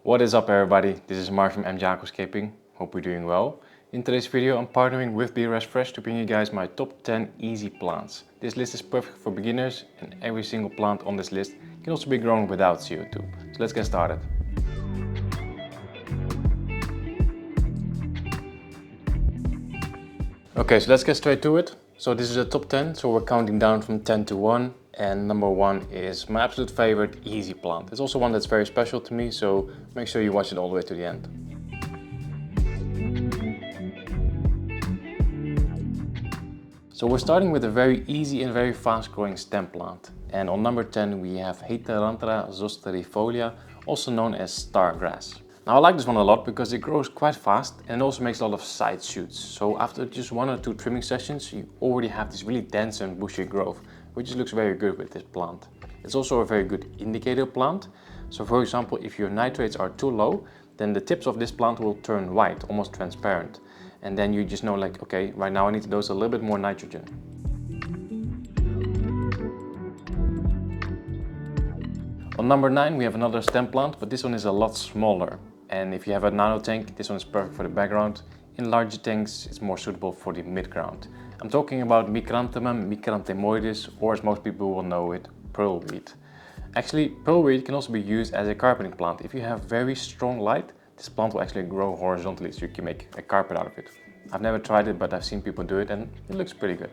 What is up everybody, this is Mark from MJ Aquascaping, hope you're doing well. In today's video I'm partnering with Fresh to bring you guys my top 10 easy plants. This list is perfect for beginners and every single plant on this list can also be grown without CO2. So let's get started. Okay, so let's get straight to it. So this is a top 10, so we're counting down from 10 to 1. And number 1 is my absolute favorite easy plant. It's also one that's very special to me, so make sure you watch it all the way to the end. So we're starting with a very easy and very fast growing stem plant. And on number 10 we have Heteranthera zosterifolia, also known as Stargrass. Now I like this one a lot because it grows quite fast and also makes a lot of side shoots. So after just 1 or 2 trimming sessions you already have this really dense and bushy growth, which looks very good with this plant. It's also a very good indicator plant. So for example, if your nitrates are too low, then the tips of this plant will turn white, almost transparent. And then you just know like, okay, right now I need to dose a little bit more nitrogen. On number 9 we have another stem plant, but this one is a lot smaller. And if you have a nano tank, this one is perfect for the background. In larger tanks, it's more suitable for the mid-ground. I'm talking about micranthemoides, or as most people will know it, Pearlweed. Actually, Pearlweed can also be used as a carpeting plant. If you have very strong light, this plant will actually grow horizontally, so you can make a carpet out of it. I've never tried it, but I've seen people do it and it looks pretty good.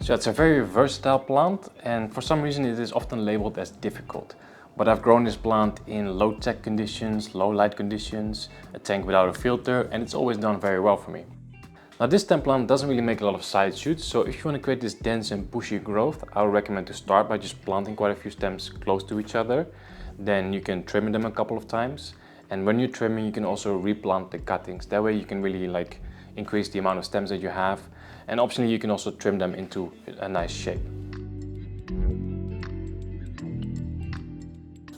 So it's a very versatile plant, and for some reason it is often labeled as difficult. But I've grown this plant in low tech conditions, low light conditions, a tank without a filter, and it's always done very well for me. Now this stem plant doesn't really make a lot of side shoots, so if you want to create this dense and bushy growth, I would recommend to start by just planting quite a few stems close to each other. Then you can trim them a couple of times, and when you're trimming you can also replant the cuttings. That way you can really like increase the amount of stems that you have, and optionally you can also trim them into a nice shape.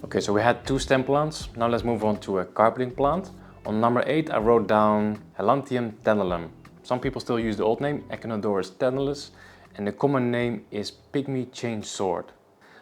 Okay, so we had 2 stem plants. Now let's move on to a carpeting plant. On number 8 I wrote down Helanthium tenellum. Some people still use the old name, Echinodorus tenellus, and the common name is Pygmy chain sword.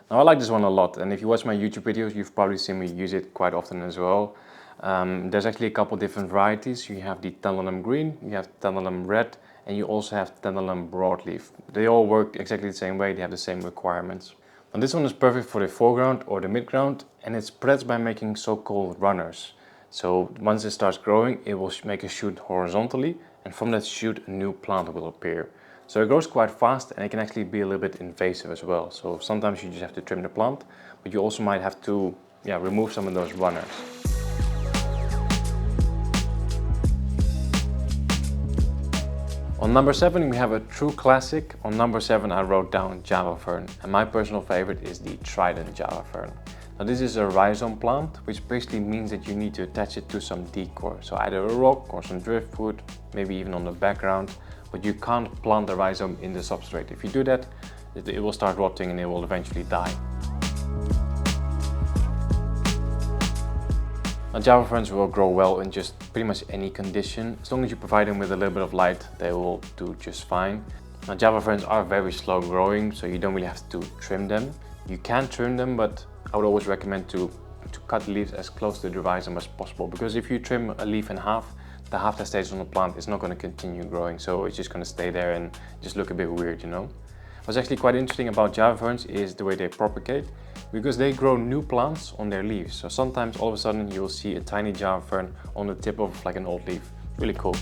Now I like this one a lot, and if you watch my YouTube videos you've probably seen me use it quite often as well. There's actually a couple different varieties. You have the tenellum green, you have tenellum red, and you also have tenellum broadleaf. They all work exactly the same way, they have the same requirements. And this one is perfect for the foreground or the midground, and it spreads by making so-called runners. So once it starts growing, it will make a shoot horizontally, and from that shoot a new plant will appear. So it grows quite fast, and it can actually be a little bit invasive as well. So sometimes you just have to trim the plant, but you also might have to remove some of those runners. On number 7 we have a true classic. On number 7 I wrote down Java fern, and my personal favorite is the Trident Java fern. Now this is a rhizome plant, which basically means that you need to attach it to some decor. So either a rock or some driftwood, maybe even on the background, but you can't plant the rhizome in the substrate. If you do that, it will start rotting and it will eventually die. Now Java ferns will grow well in just pretty much any condition. As long as you provide them with a little bit of light, they will do just fine. Now Java ferns are very slow growing, so you don't really have to trim them. You can trim them, but I would always recommend to cut leaves as close to the rhizome as possible, because if you trim a leaf in half, the half that stays on the plant is not going to continue growing, so it's just going to stay there and just look a bit weird, you know. What's actually quite interesting about Java ferns is the way they propagate, because they grow new plants on their leaves. So sometimes all of a sudden you'll see a tiny Java fern on the tip of like an old leaf. Really cool.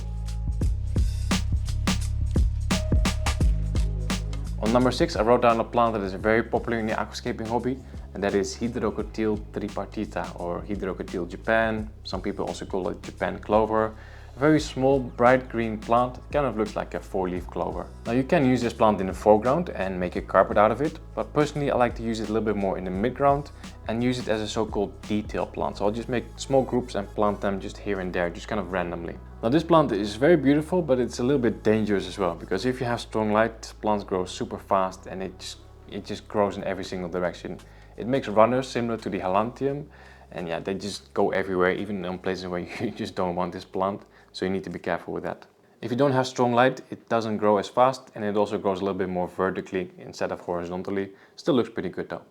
On number 6 I wrote down a plant that is very popular in the aquascaping hobby, and that is Hydrocotyle tripartite, or Hydrocotyle Japan. Some people also call it Japan clover. A very small bright green plant. It kind of looks like a 4-leaf clover. Now you can use this plant in the foreground and make a carpet out of it, but personally I like to use it a little bit more in the midground and use it as a so-called detail plant. So I'll just make small groups and plant them just here and there, just kind of randomly. Now this plant is very beautiful, but it's a little bit dangerous as well, because if you have strong light, plants grow super fast and it just grows in every single direction. It makes runners similar to the Helanthium, and yeah, they just go everywhere, even in places where you just don't want this plant. So you need to be careful with that. If you don't have strong light, it doesn't grow as fast, and it also grows a little bit more vertically instead of horizontally. Still looks pretty good though.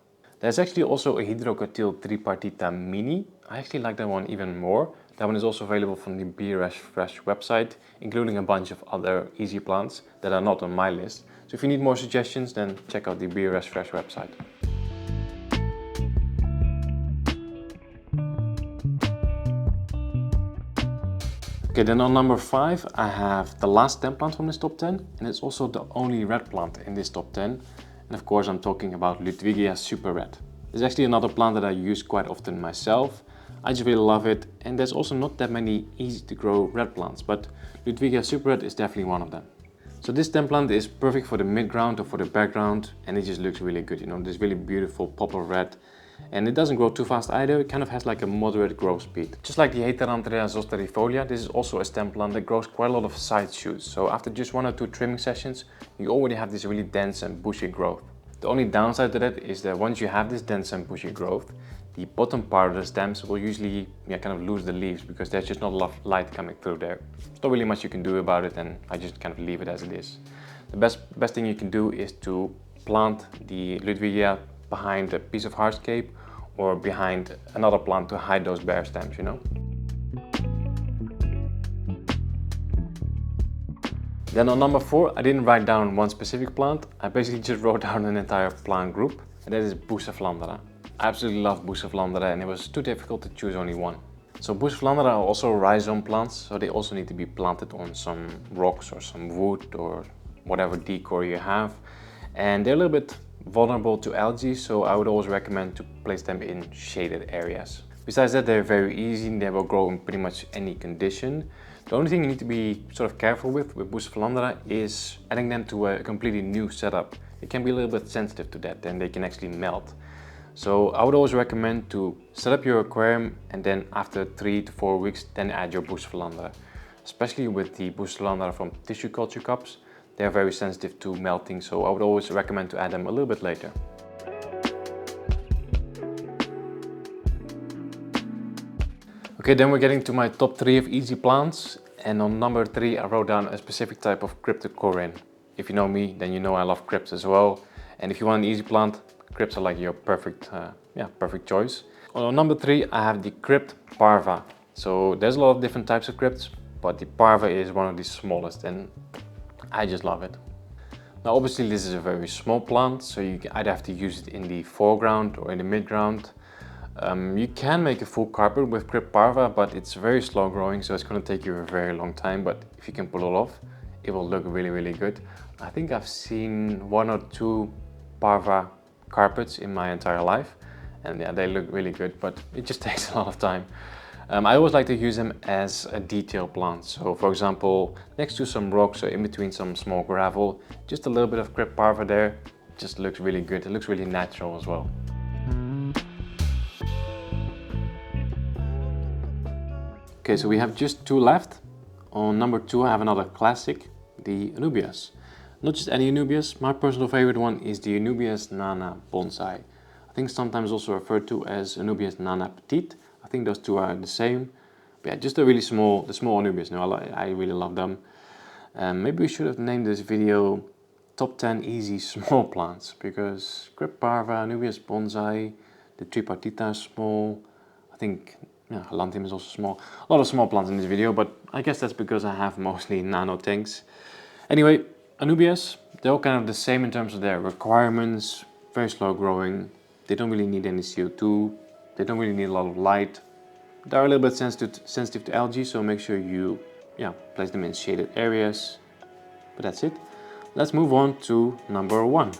There's actually also a Hydrocotyle tripartite mini. I actually like that one even more. That one is also available from the Fresh website, including a bunch of other easy plants that are not on my list. So if you need more suggestions, then check out the Fresh website. Okay, then on number 5 I have the last stem plant from this top 10, and it's also the only red plant in this top 10. And of course I'm talking about Ludwigia super red. There's actually another plant that I use quite often myself. I just really love it, and there's also not that many easy to grow red plants, but Ludwigia super red is definitely one of them. So this stem plant is perfect for the midground or for the background, and it just looks really good, you know, this really beautiful pop of red. And it doesn't grow too fast either, it kind of has like a moderate growth speed. Just like the Heteranthera zosterifolia, this is also a stem plant that grows quite a lot of side shoots. So after just 1 or 2 trimming sessions, you already have this really dense and bushy growth. The only downside to that is that once you have this dense and bushy growth, the bottom part of the stems will usually kind of lose the leaves because there's just not a lot of light coming through there. There's not really much you can do about it, and I just kind of leave it as it is. The best thing you can do is to plant the Ludwigia behind a piece of hardscape or behind another plant to hide those bare stems, you know. Then on number 4, I didn't write down one specific plant. I basically just wrote down an entire plant group, and that is Bucephalandra. I absolutely love Bucephalandra, and it was too difficult to choose only one. So Bucephalandra are also rhizome plants, so they also need to be planted on some rocks or some wood or whatever decor you have. And they're a little bit vulnerable to algae, so I would always recommend to place them in shaded areas. Besides that, they're very easy, they will grow in pretty much any condition. The only thing you need to be sort of careful with Bucephalandra is adding them to a completely new setup. It can be a little bit sensitive to that, and they can actually melt. So I would always recommend to set up your aquarium, and then after 3 to 4 weeks, then add your Bucephalandra. Especially with the Bucephalandra from tissue culture cups, they are very sensitive to melting, so I would always recommend to add them a little bit later. Okay, then we're getting to my top 3 of easy plants, and on number 3 I wrote down a specific type of Cryptocoryne. If you know me, then you know I love crypts as well, and if you want an easy plant, crypts are like your perfect choice. On number 3 I have the crypt parva. So there's a lot of different types of crypts, but the parva is one of the smallest, and I just love it. Now obviously this is a very small plant, so you either have to use it in the foreground or in the midground. You can make a full carpet with crypt parva, but it's very slow growing, so it's going to take you a very long time, but if you can pull it off, it will look really good. I think I've seen 1 or 2 parva carpets in my entire life, and yeah, they look really good, but it just takes a lot of time. I always like to use them as a detail plant. So for example, next to some rocks or in between some small gravel, just a little bit of crypt parva there, just looks really good. It looks really natural as well. Okay, so we have just 2 left. On number 2 I have another classic, the Anubias. Not just any Anubias, my personal favorite one is the Anubias nana bonsai. I think sometimes also referred to as Anubias nana petite. I think those two are the same. But yeah, just the small Anubias. No, I really love them. Maybe we should have named this video Top 10 Easy Small Plants, because crypt parva, Anubias bonsai, the tripartite are small. I think Helanthium is also small. A lot of small plants in this video, but I guess that's because I have mostly nano tanks. Anyway, Anubias, they're all kind of the same in terms of their requirements. Very slow growing. They don't really need any CO2. They don't really need a lot of light. They're a little bit sensitive to algae, so make sure you place them in shaded areas. But that's it. Let's move on to number 1.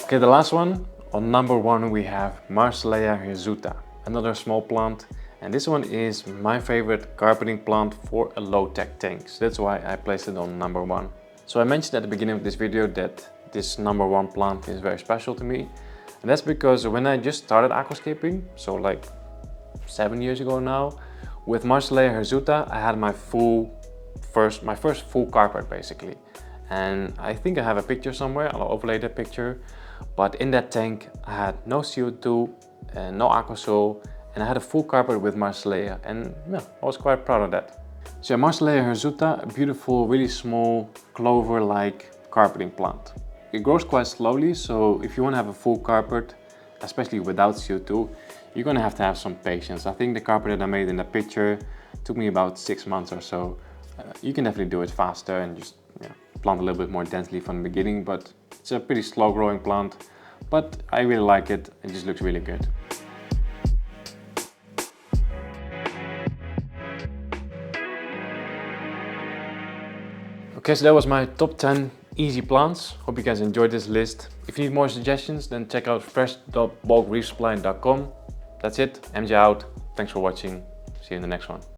Okay, the last one. On number 1 we have Marsilea hirsuta, another small plant. And this one is my favorite carpeting plant for a low-tech tank. So that's why I placed it on number 1. So I mentioned at the beginning of this video that this number 1 plant is very special to me. And that's because when I just started aquascaping, so like 7 years ago now, with Marsilea hirsuta, I had my first full carpet basically. And I think I have a picture somewhere, I'll overlay that picture. But in that tank I had no CO2 and no aquasol, and I had a full carpet with Marsilea, and yeah, I was quite proud of that. So Marsilea hirsuta, a beautiful, really small, clover-like carpeting plant. It grows quite slowly, so if you want to have a full carpet, especially without CO2, you're going to have some patience. I think the carpet that I made in the picture took me about 6 months or so. You can definitely do it faster and just plant a little bit more densely from the beginning, but it's a pretty slow growing plant. But I really like it, it just looks really good. Okay, so that was my top 10 easy plants. Hope you guys enjoyed this list. If you need more suggestions, then check out fresh.bulkreefsupply.com. That's it, MJ out. Thanks for watching. See you in the next one.